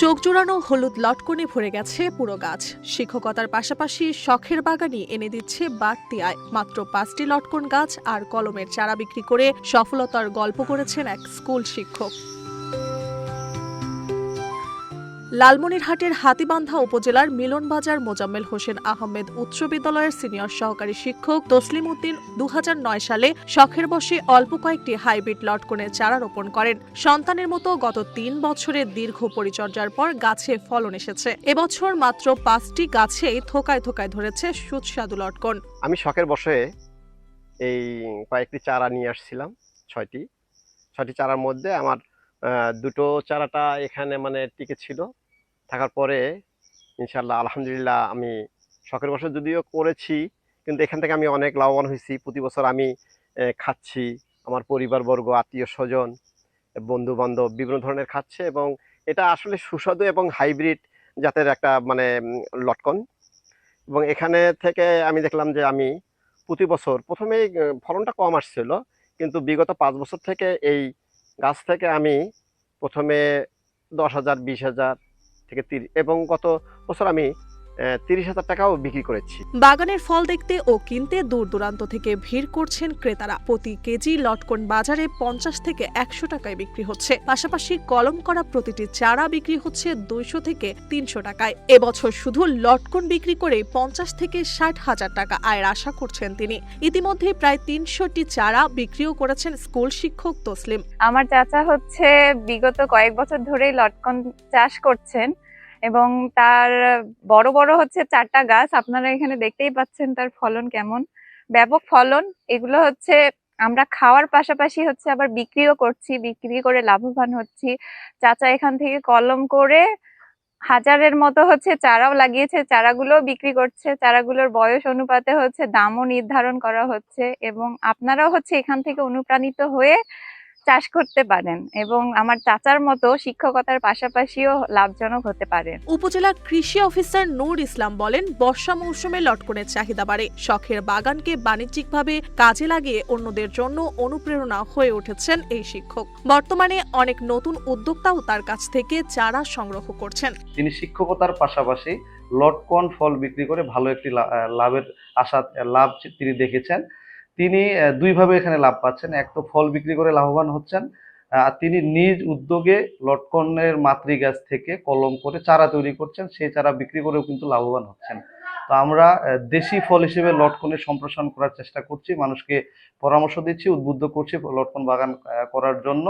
চোখ জোড়ানো হলুদ লটকনে ভরে গেছে পুরো গাছ। শিক্ষকতার পাশাপাশি শখের বাগানই এনে দিচ্ছে বাড়তি আয়। মাত্র 5টি লটকন গাছ আর কলমের চারা বিক্রি করে সফলতার গল্প করেছেন এক স্কুল শিক্ষক। লালমনিরহাটের হাতীবান্ধা উপজেলার মিলনবাজার মোজাম্মেল হোসেন আহমেদ উচ্চ বিদ্যালয়ের সিনিয়র সহকারী শিক্ষক তসলিম উদ্দিন 2009 সালে শখের বশে অল্প কয়েকটি হাইব্রিড লটকনের চারা রোপণ করেন। সন্তানের মতো গত 3 বছরের দীর্ঘ পরিচর্যার পর গাছে ফলন এসেছে। এবছর মাত্র 5টি গাছেই থোকায় থোকায় ধরেছে সুস্বাদু লটকন। আমি শখের বশে এই কয়েকটি চারা নিয়ে আসছিলাম। ছয়টি চারার মধ্যে আমার দুটো চারাটা এখানে টিকে ছিল। থাকার পরে ইনশাল্লাহ আলহামদুলিল্লাহ আমি শখের বশে যদিও করেছি, কিন্তু এখান থেকে আমি অনেক লাভবান হয়েছি। প্রতি বছর আমি খাচ্ছি, আমার পরিবারবর্গ, আত্মীয় স্বজন, বন্ধু বান্ধব বিভিন্ন ধরনের খাচ্ছে, এবং এটা আসলে সুস্বাদু এবং হাইব্রিড জাতের একটা লটকন। এবং এখানে থেকে আমি দেখলাম যে আমি প্রতি বছর প্রথমেই ফলনটা কম আসছিল, কিন্তু বিগত 5 বছর থেকে এই গাছ থেকে আমি প্রথমে 10,000, 20,000 থেকে 30, এবং গত বছর আমি 30,000 টাকাও বিক্রি করেছি। বাগানের ফল দেখতে ও কিনতে দূর দূরান্ত থেকে ভিড় করছেন ক্রেতারা। প্রতি কেজি লটকন বাজারে 50 থেকে 100 টাকায় বিক্রি হচ্ছে। পাশাপাশি কলম করা প্রতিটি চারা বিক্রি হচ্ছে 200 থেকে 300 টাকায়। এবছর শুধু লটকন বিক্রি করে 50 থেকে 60,000 টাকা আয়ের আশা করছেন তিনি। ইতিমধ্যে প্রায় 300টি চারা বিক্রিও করেছেন স্কুল শিক্ষক তসলিম। আমার চাচা বিগত কয়েক বছর ধরেই লটকন চাষ করছেন, এবং তার বড় বড় 4টা গাছ। আপনারা এখানে দেখতেই পাচ্ছেন তার ফলন কেমন, ব্যাপক ফলন। এগুলো আমরা খাওয়ার পাশাপাশি আবার বিক্রিও করছি, বিক্রি করে লাভবান হচ্ছি। চাচা এখান থেকে কলম করে হাজারের মতো চারাও লাগিয়েছে, চারাগুলো বিক্রি করছে। চারাগুলোর বয়স অনুপাতে দামও নির্ধারণ করা হচ্ছে, এবং আপনারাও এখান থেকে অনুপ্রাণিত হয়ে চাষ করতে পারেন, এবং আমার চাচার মতো শিক্ষকতার পাশাপাশিও লাভজনক হতে পারেন। উপজেলা কৃষি অফিসার নূর ইসলাম বলেন, বর্ষা মৌসুমে লটকনের চাহিদা বাড়ে। শখের বাগানকে বাণিজ্যিকভাবে কাজে লাগিয়ে অন্যদের জন্য অনুপ্রেরণা হয়ে উঠেছেন এই শিক্ষক। বর্তমানে অনেক নতুন উদ্যোক্তাও তার কাছ থেকে চারা সংগ্রহ করছেন। তিনি শিক্ষকতার পাশাপাশি লটকন ফল বিক্রি করে ভালো একটি লাভ তিনি দেখেছেন। তিনি দুইভাবে এখানে লাভ পাচ্ছেন। এক তো ফল বিক্রি করে লাভবান হচ্ছেন, আর তিনি নিজ উদ্যোগে লটকনের মাতৃ গাছ থেকে কলম করে চারা তৈরি করছেন, সেই চারা বিক্রি করেও কিন্তু লাভবান হচ্ছেন। তো আমরা দেশি ফল হিসেবে লটকনের সম্প্রসারণ করার চেষ্টা করছি, মানুষকে পরামর্শ দিচ্ছি, উদ্বুদ্ধ করছি লটকন বাগান করার জন্য।